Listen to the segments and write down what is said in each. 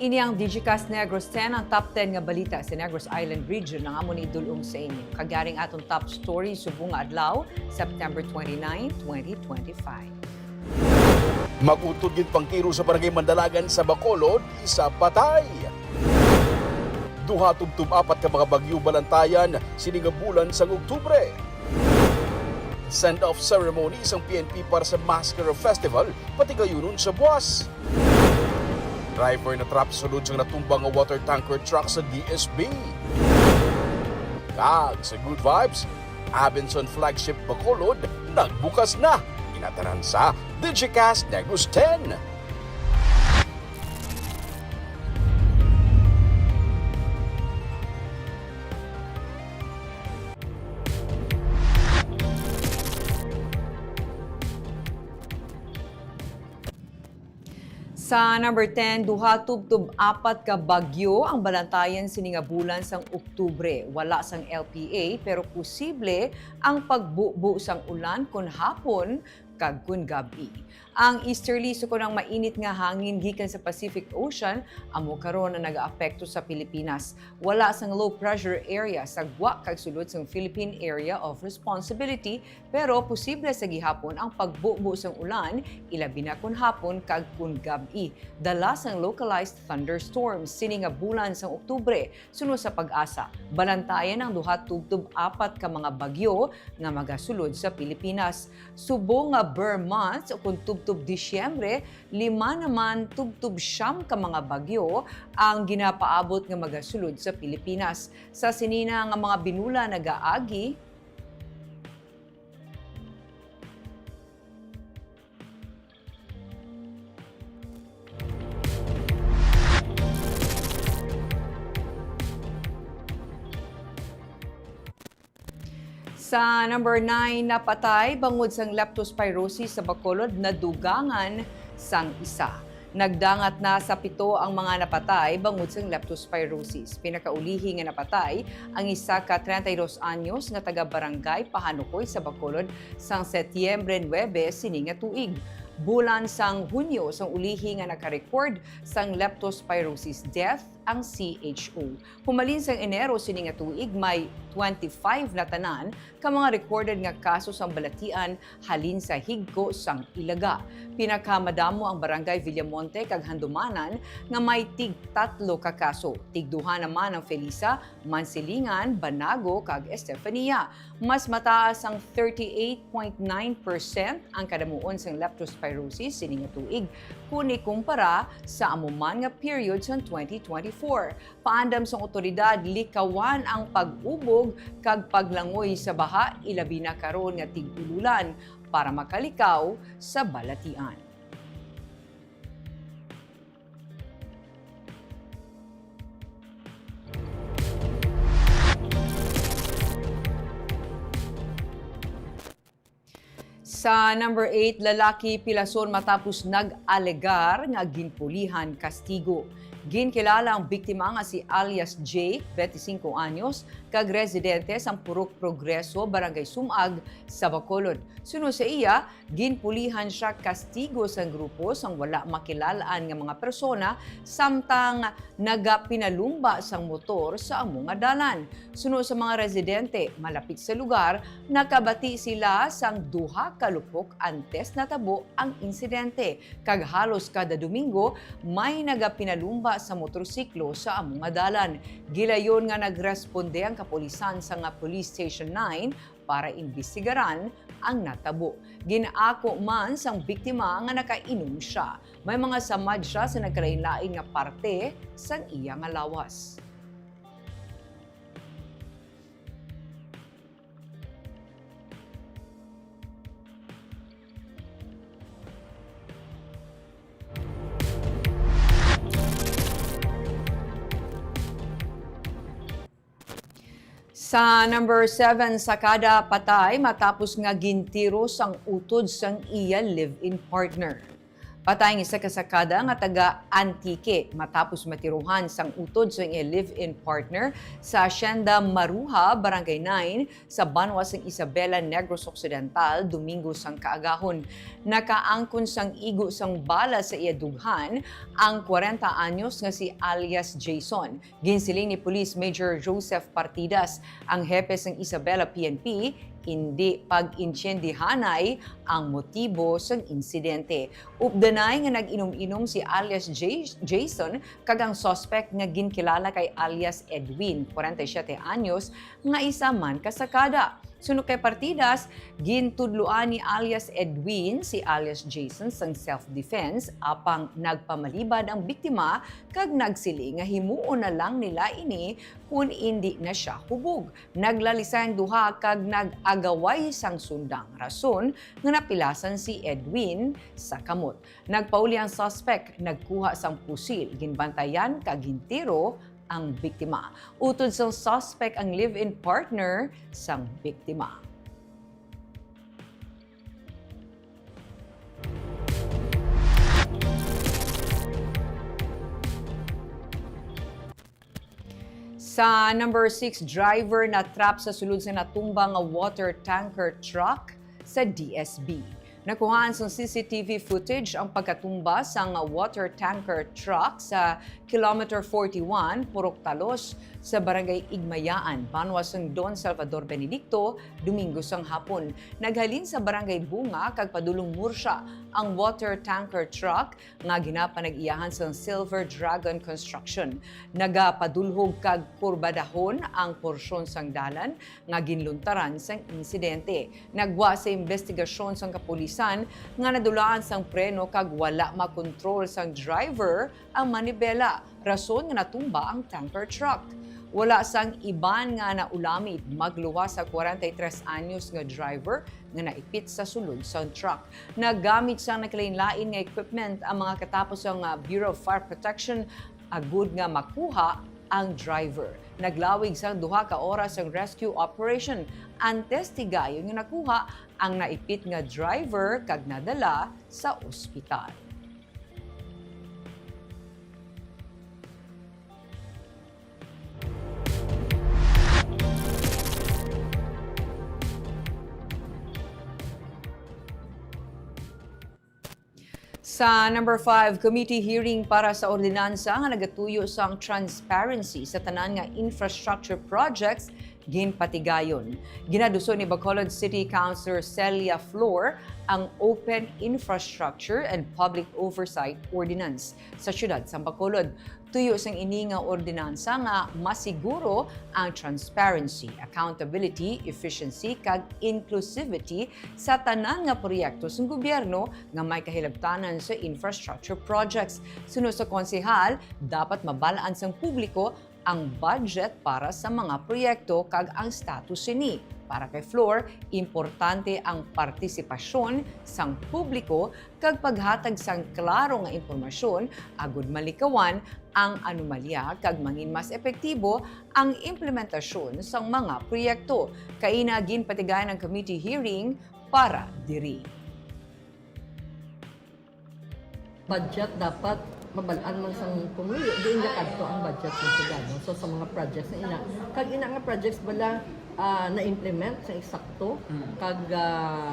Ini ang Digicast Negros X, ang top 10 nga balita sa Negros Island region ng amo ni idulong sa inyo. Kagaring atong top story subong nga adlaw, September 29, 2025. Magutod gid pangkiro sa barangay Mandalagan sa Bacolod, isa patay. Duha tubtub apat ka mga bagyo balantayan sini nga bulan sa Oktubre. Send-off ceremony isang PNP para sa Mascara Festival pati gayunon sa buwas. Driver na trap sulod siyang natumbang nga water tanker truck sa DSB. Kag sa Good Vibes, Abenson Flagship Bacolod nagbukas na. Inatanan sa Digicast Negros X. Sa number 10, duha tubtub apat ka bagyo ang balantayan sini nga bulan sang Oktubre. Wala sang LPA pero posible ang pagbubo sang ulan kun hapon kag kun gabi. Ang easterly sukon ang mainit nga hangin gikan sa Pacific Ocean amo karon na nagaapekto sa Pilipinas. Wala sang low pressure area sagwa kag sulod sang Philippine Area of Responsibility pero posible sa gihapon ang pagbubo sang ulan ilabi na kun hapon kag kun gabi. Dala sang localized thunderstorms sini nga bulan sang Oktubre suno sa pag-asa. Balantayan ang duha tubtub apat ka mga bagyo nga magasulod sa Pilipinas. Subong nga Burr months o kung tubtub Disyembre, 5 naman tubtub siyam ka mga bagyo ang ginapaabot nga magasulod sa Pilipinas. Sa sinina nga mga binula nagaagi, sa number 9, napatay bangod sang Leptospirosis sa Bacolod na dugangan sang isa. Nagdangat na sa 7 ang mga napatay bangod sang Leptospirosis. Pinakaulihi nga napatay ang isa ka 32 anyos nga taga-barangay Pahanukoy sa Bacolod sang Setyembre 9 sini nga tuig. Bulan sang Hunyo sang ulihi nga naka-record sang Leptospirosis death ang CHO. Humalin sang Enero sini nga tuig may 25 na tanan ka mga recorded nga kaso sang balatian halin sa higko sang Ilaga. Pinakamadamo ang barangay Villamonte kag Handumanan nga may tig 3 ka kaso. Tig-2 naman ang Felisa, Mansilingan, Banago kag Estefania. Mas mataas ang 38.9% ang kadamuon sang Leptospirosis sini nga tuig kung ikumpara sa amuman nga period sa 2024. Paandam sang otoridad likawan ang pag-ubog kag paglangoy sa baha ilabi na karon nga tig-ululan para makalikaw sa balatian. Sa number 8, lalaki pilason matapos nag-alegar nga ginpulihan kastigo. Ginkilala ang biktima nga si alias J, 25 anyos, kag residente sang Purok Progreso, Barangay Sumag, sa Bacolod. Sunod sa iya, ginpulihan siya kastigo sang grupo sang wala makilalaan nga mga persona samtang nagapinalumba sang motor sa amo nga dalan. Sunod sa mga residente malapit sa lugar, nakabati sila sang duha ka lupok antes natabo ang insidente. Kag halos kada Domingo, may nagapinalumba sa motorsiklo sa amo nga dalan. Gilayon nga nagresponde ang kapulisan sa nga Police Station 9 para imbestigaran ang natabo. Ginaako man sang biktima nga nakainom siya. May mga samad siya sa nagkalain-lain nga parte sang iya nga lawas. Sa number 7, sakada patay matapos nga gintiro sang utod sang iya live-in partner. Patay ng isa kasakada nga taga Antique matapos matiruhan sang utod sa iyang live-in partner sa Hacienda Maruha, Barangay 9 sa Banwas ng Isabela, Negros Occidental, Domingo sang kaagahon. Nakaangkon sang igo sang bala sa iya dughan ang 40 anyos nga si alias Jason. Ginsiling ni Police Major Joseph Partidas, ang hepe sang Isabela PNP, hindi pag-insyendihanay ang motibo sa insidente. Updanay nga nag-inom-inom si alias Jason kag ang suspect nga ginkilala kay alias Edwin, 47 anyos, nga isa man kasakada. Suno kay Partidas, gintudluan ni alias Edwin si alias Jason sang self-defense apang nagpamalibad ang biktima kag nagsili nga himuon na lang nila ini kung hindi na siya hubog. Naglalisa ang duha kag nag-agaway sang sundang rason nga napilasan si Edwin sa kamot. Nagpauli ang suspect, nagkuha sang pusil, ginbantayan kag gintiro ang biktima. Utod sa suspect ang live-in partner sang biktima. Sa number 6, driver na trap sa sulod sa natumba nga water tanker truck sa DSB. Nakuhaan sa CCTV footage ang pagkatumba sa water tanker truck sa kilometer 41, Purok Talos, sa Barangay Igmayaan, Banwas ng Don Salvador Benedicto, Domingo sang hapon. Naghalin sa Barangay Bunga kag padulong Mursya ang water tanker truck nga ginapanag-iyahan sa Silver Dragon Construction. Nagapadulhog kag kurbadahon ang porsyon sang dalan nga ginluntaran sang insidente. Nagwa sa investigasyon sang kapulisan nga nadulaan sang preno kag wala makontrol sang driver ang manibela, rason nga natumba ang tanker truck. Wala sang iban nga naulamid magluwa sa 43 anyos nga driver nga naipit sa sulod sa truck. Nagamit sang nakalain-lain nga equipment ang mga katapos ang Bureau of Fire Protection agud nga makuha ang driver. Naglawig sang 2 ka oras ang rescue operation. Antes tigayon nga nakuha ang naipit nga driver kag nadala sa ospital. Sa number 5, committee hearing para sa ordinansa nga nagatuyo sang transparency sa tanan nga infrastructure projects ginpatigayon. Ginaduso ni Bacolod City Councilor Celia Flor ang Open Infrastructure and Public Oversight Ordinance sa siyudad sa Bacolod. Tuyo sang ini nga ordinansa nga masiguro ang transparency, accountability, efficiency kag inclusivity sa tanan nga proyekto sa gobyerno nga may kahilabtanan sa infrastructure projects. Suno sa konsehal, dapat mabalaan sang publiko ang budget para sa mga proyekto kag ang status ini. Para kay Flor, importante ang partisipasyon sang publiko kag paghatag sang klaro nga impormasyon agud malikawan ang anomalya kag mangin mas epektibo ang implementasyon sang mga proyekto. Kaina ginpatigayon ang committee hearing para diri. Budget dapat mabalaan man sang pumuyo diin na kadto ang budget sa Sugano. So sa mga projects na ina kag ina nga projects bala na-implement sa eksakto kag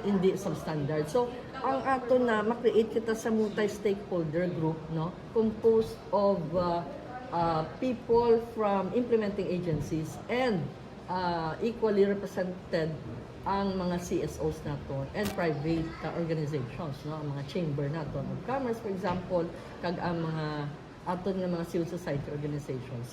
hindi substandard. So ang ato na ma-create kita sa multi-stakeholder group, no, composed of people from implementing agencies and equally represented ang mga CSOs nato and private organizations, no, ang mga chamber nato of commerce, for example, kag ang mga aton nga mga civil society organizations.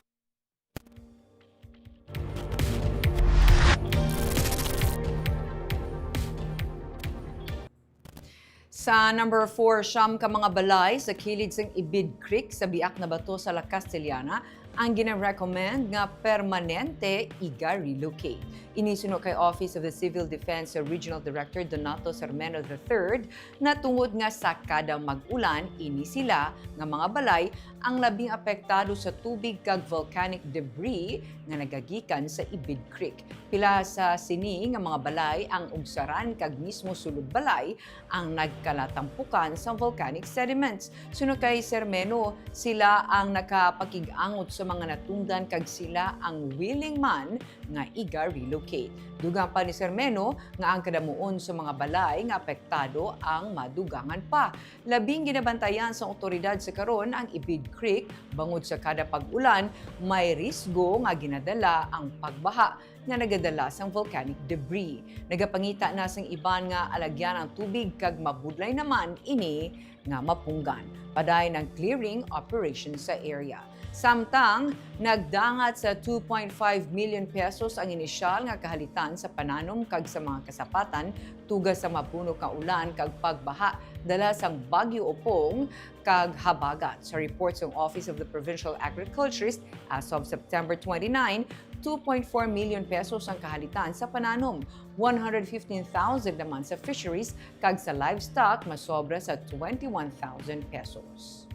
Sa number 4, siyam ka mga balay sa kilid sang Ibid Creek sa biak na bato sa La Castellana ang gina-recommend nga permanente iga relocate. Inisuno kay Office of the Civil Defense Regional Director Donato Sarmeno III na tungod nga sa kada mag-ulan, ini sila nga mga balay ang labing apektado sa tubig kag volcanic debris nga nagagikan sa Ibid Creek. Pila sa sini nga mga balay ang ugsaran kag mismo sulod balay ang nagkalatampukan sa volcanic sediments. Suno kay Sarmeno, sila ang nakapakig-angot sa mga natundan kag sila ang willing man nga iga relocate. Dugang pa ni Sarmeno nga ang kadamuon sa mga balay nga apektado ang madugangan pa. Labing ginabantayan sa otoridad sa karon ang Ibid Creek bangod sa kada pag-ulan may risgo nga ginadala ang pagbaha nga nagadala sang volcanic debris. Nagapangita na sang iban nga alagyan ang tubig kag mabudlay naman ini nga mapunggan. Paday ng clearing operation sa area. Samtang, nagdangat sa 2.5 million pesos ang inisyal nga kahalitan sa pananom kag sa mga kasapatan tugas sa mapuno ka ulan kag pagbaha dala sang Bagyo Opong kag habagat. Sa report ng Office of the Provincial Agriculturist, as of September 29, 2.4 million pesos ang kahalitan sa pananom, 115,000 naman sa fisheries kag sa livestock masobra sa 21,000 pesos.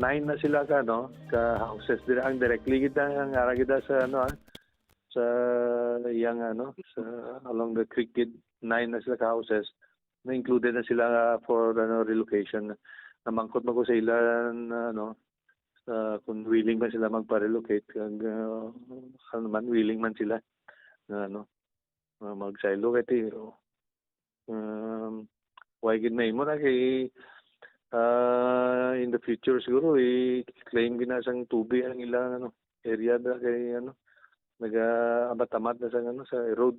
Nine na sila ka houses dire ang directly kita ang ara kita sa sa yang sa along the creek gid, 9 na sila ka houses na included na sila for relocation. Namangkot mo ko sa ilan kung willing man sila magpa-relocate kag man willing man sila na mag-silo kay why gid may mo na kay in the future siguro i-claim ginasang tubig ang ilang area da kay naga-abat-amat na sa road.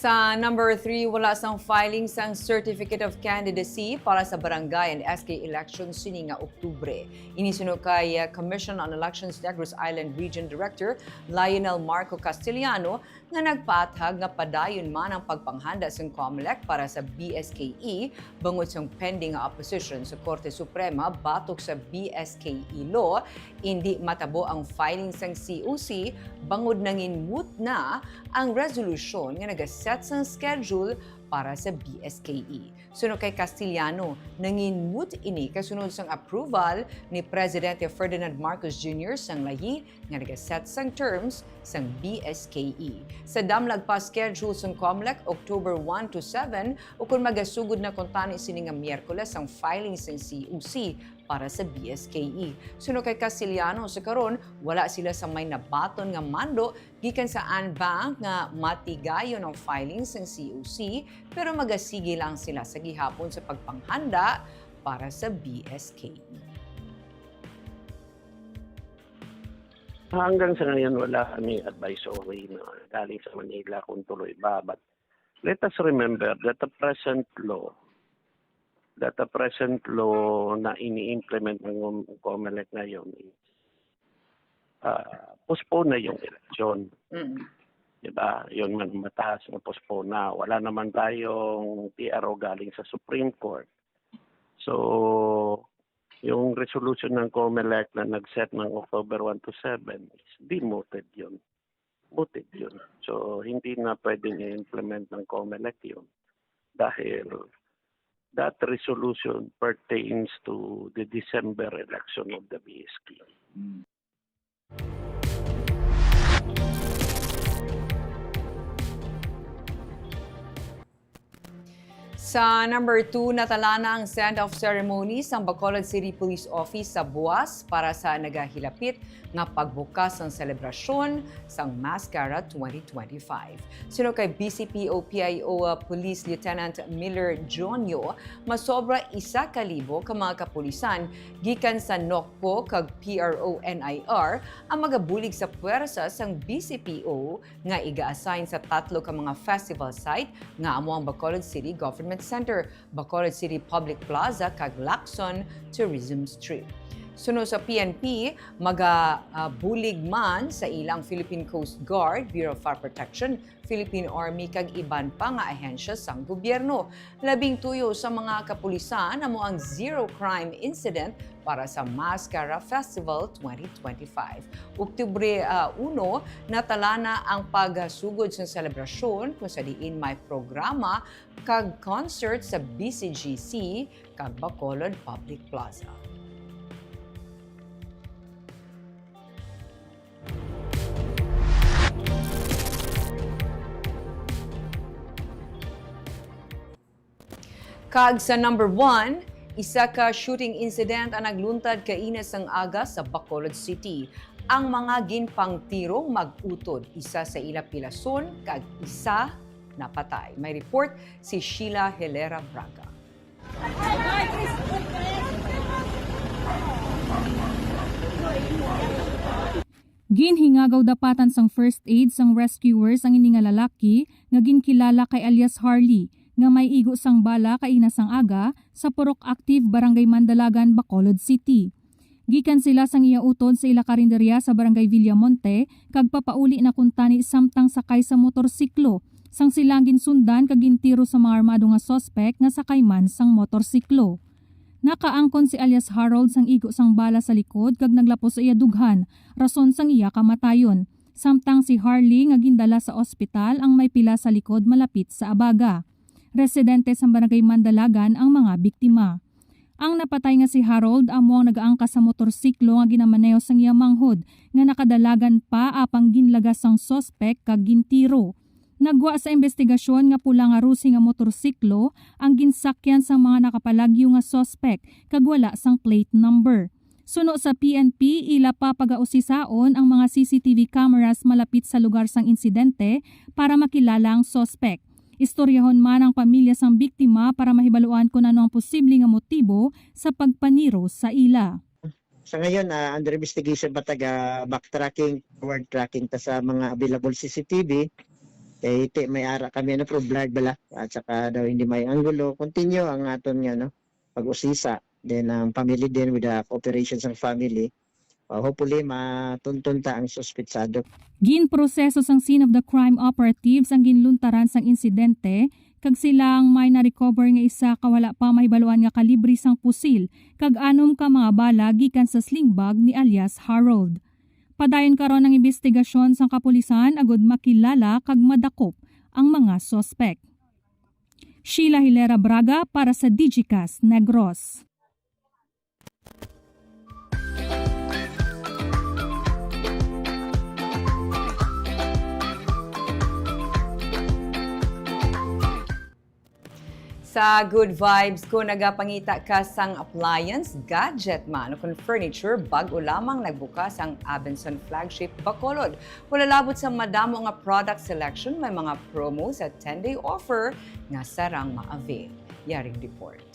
Sa number 3, wala sang filing sang Certificate of Candidacy para sa barangay and SK elections sini nga Oktubre. Inisuno kay Commission on Elections Negros Island Region Director Lionel Marco Castellano nga nagpaathag nga padayon man ang pagpanghanda sang COMELEC para sa BSKE bangod sang pending nga opposition sa Korte Suprema batok sa BSKE law. Hindi matabo ang filing sang COC bangod nangin moot na ang resolution nga nagaset sang schedule para sa BSKE. Sunod kay Castellano, nanginmut ini kasunod sang approval ni Presidente Ferdinand Marcos Jr. sang lahi nga nagaset sang terms sang BSKE. Sa damlag pa schedule sang COMELEC October 1 to 7 o kung magasugod na kuntani sini nga Miyerkules ang filing sang COC para sa BSKE. Sunod kay Castellano, sa karon wala sila sa may nabaton nga mando gikan sa Anbank nga matigayon ang filing sang COC pero magasige lang sila sa gihapon sa pagpanghanda para sa BSKE. Hanggang sa ngayon, wala kami advisory na galing sa Manila kung tuloy ba. But let us remember that the present law na ini-implement ng COMELEC ngayon is postpone na yung election. Diba? Yun man mataas na postpone na. Wala naman tayong TRO galing sa Supreme Court. So, yung resolution ng COMELEC na nag-set ng October 1 to 7 is demoted yun. Mooted yun. So, hindi na pwedeng i-implement ng COMELEC yun. Dahil that resolution pertains to the December election of the BSK. Sa number 2, natala na ang send-off ceremony sa Bacolod City Police Office sa buwas para sa nagahilapit nga pagbukas ng selebrasyon sang Mascara 2025. Sino kay BCPO-PIO Police Lieutenant Miller Jonyo, masobra 1,000 ka mga kapulisan gikan sa NOCPO kag PRO-NIR ang magabulig sa puwersa sang BCPO nga iga-assign sa 3 ka mga festival site nga amo ang Bacolod City Government Center, Bacolod City Public Plaza kag Lacson Tourism Strip. Suno sa PNP, magabulig man sa ilang Philippine Coast Guard, Bureau of Fire Protection, Philippine Army kag iban pa nga ahensya sang gobyerno. Labing tuyo sa mga kapulisan amo ang zero crime incident para sa Mascara Festival 2025. Oktubre 1, natala na ang pagsugod sa selebrasyon kung sa diin may programa kag concert sa BCGC kag Bacolod Public Plaza. Kag sa number 1, isa ka shooting incident ang nagluntad kaina sang aga sa Bacolod City. Ang mga ginpangtirong mag-utod, isa sa ila pilason kag isa napatay. May report si Sheila Hilera Braga. Ginhingagaw dapatan sang first aid sang rescuers ang ini nga lalaki nga ginkilala kay alias Harley nga may igo sang bala kaina sang aga sa Purok Active Barangay Mandalagan, Bacolod City. Gikan sila sang iya utod sa ila karinderya sa Barangay Villamonte kag papauli na kuntani samtang sakay sa motorsiklo sang silang ginsundan kag gintiro sa mga armado nga sospek nga sakay man sang motorsiklo. Nakaangkon si alias Harold sang igo sang bala sa likod kag naglapos sa iya dughan, rason sang iya kamatayon. Samtang si Harley nga gindala sa ospital ang may pila sa likod malapit sa abaga. Residente sa Barangay Mandalagan ang mga biktima. Ang napatay nga si Harold amo ang nagaangka sa motorsiklo nga ginamaneho sang iya manghod nga nakadalagan pa apang ginlagas sang sospek kag gintiro. Nagwa sa investigasyon nga pula nga rusi nga motorsiklo ang ginsakyan sang mga nakapalagyo nga sospek kag wala sang plate number. Suno sa PNP, ila pa pagausisaon ang mga CCTV cameras malapit sa lugar sang insidente para makilala ang sospek. Istoryahon man ang pamilya sang biktima para mahibaluan kung ano ang posible nga motibo sa pagpaniro sa ila. Sa ngayon, under investigation pa taga backtracking, forward tracking ta sa mga available CCTV. Iti may ara kami pro blurred bala at saka daw hindi may anggulo. Continue ang aton nga pag-usisa. Then ang family din with the cooperation ng family. Hopefully matuntun ta ang suspetsado. Ginproseso sang scene of the crime operatives ang ginluntaran sang insidente kag silang may na-recover nga isa kawala pa mahibaluan nga kalibre sang pusil kag anom ka mga bala gikan sa sling bag ni alias Harold. Padayon karon ang investigasyon sang kapulisan agud makilala kag madakop ang mga sospek. Sheila Hilera Braga para sa Digicast Negros. Sa Good Vibes, kung nagapangita ka sang appliance, gadget man o kung furniture, bago lamang nagbukas ang Abenson Flagship Bacolod. Wala labot sa madamo nga product selection, may mga promo sa 10-day offer nga sarang ma-avail. Yaring report.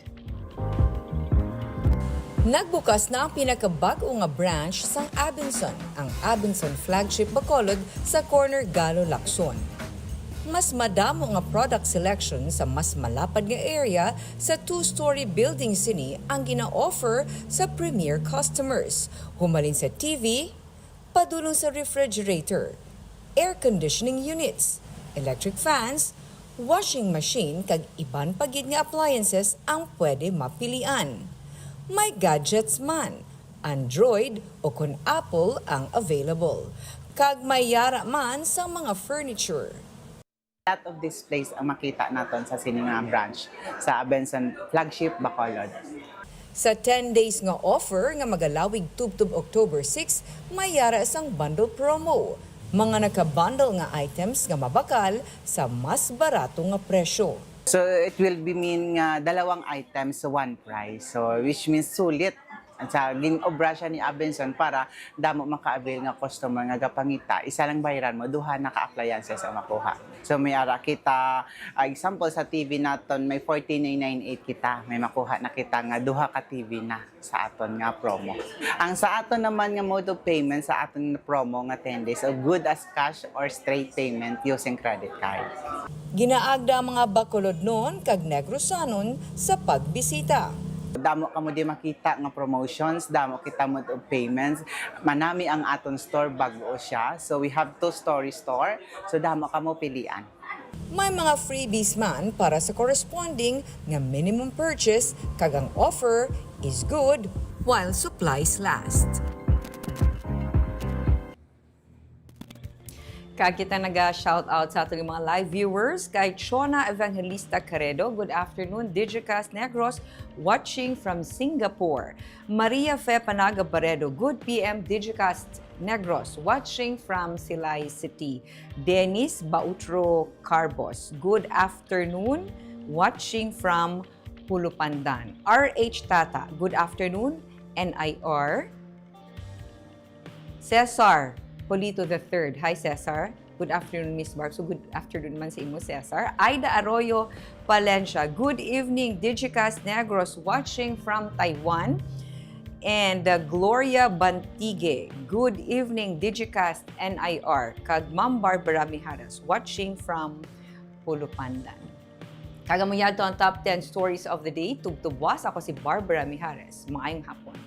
Nagbukas na ang pinakabago nga branch sang Abenson, ang Abenson Flagship Bacolod sa corner Galo, Lacson. Mas madamo nga product selection sa mas malapad nga area sa 2-story building sini ang gina-offer sa premier customers. Humalin sa TV, padulong sa refrigerator, air conditioning units, electric fans, washing machine kag iban pagid nga appliances ang pwede mapilian. May gadgets man, Android o kun Apple ang available. Kag may yara man sa mga furniture. Lot of displays ang makita naton sa sininga branch sa Abenson Flagship Bacolod. Sa 10 days nga offer nga magalawig tubtub October 6, may yara sang bundle promo. Mga naka-bundle nga items nga mabakal sa mas barato nga presyo. So it will be mean nga dalawang items sa one price. So which means sulit. At sa gin-obra siya ni Abenson para damo maka-avail nga customer nga gapangita. Isa lang bayaran mo, duha na ka-appliances ang makuha. So may ara kita, example sa TV naton may 14,998 kita. May makuha na kita nga duha ka TV na sa aton nga promo. Ang sa aton naman nga mode of payment sa aton nga promo nga 10 days, so good as cash or straight payment using credit card. Ginaagda ang mga Bacolod noon kag Negrosanon sa pagbisita. damo ka mo di makita nga promotions, damo kita mo og payments. Manami ang aton store bago siya. So we have 2-story store. So damo ka mo pilian. May mga freebies man para sa corresponding nga minimum purchase kag ang offer is good while supplies last. Kag kita naga-shoutout sa ating mga live viewers kay Chona Evangelista Caredo. Good afternoon, Digicast Negros, watching from Singapore. Maria Fe Panaga Baredo, good PM, Digicast Negros, watching from Silay City. Dennis Bautro Carbos, good afternoon, watching from Pulupandan. RH Tata, good afternoon, NIR. Cesar Polito III. Hi, Cesar. Good afternoon, Miss Barb. So, good afternoon man sa imo, Cesar. Aida Arroyo Palencia. Good evening, Digicast Negros, watching from Taiwan. And Gloria Bantigue. Good evening, Digicast NIR. Kag Ma'am Barbara Mijares, watching from Pulupandan. Kagamuyad to ang top 10 stories of the day. Tugtubwas, ako si Barbara Mijares. Maayong hapon.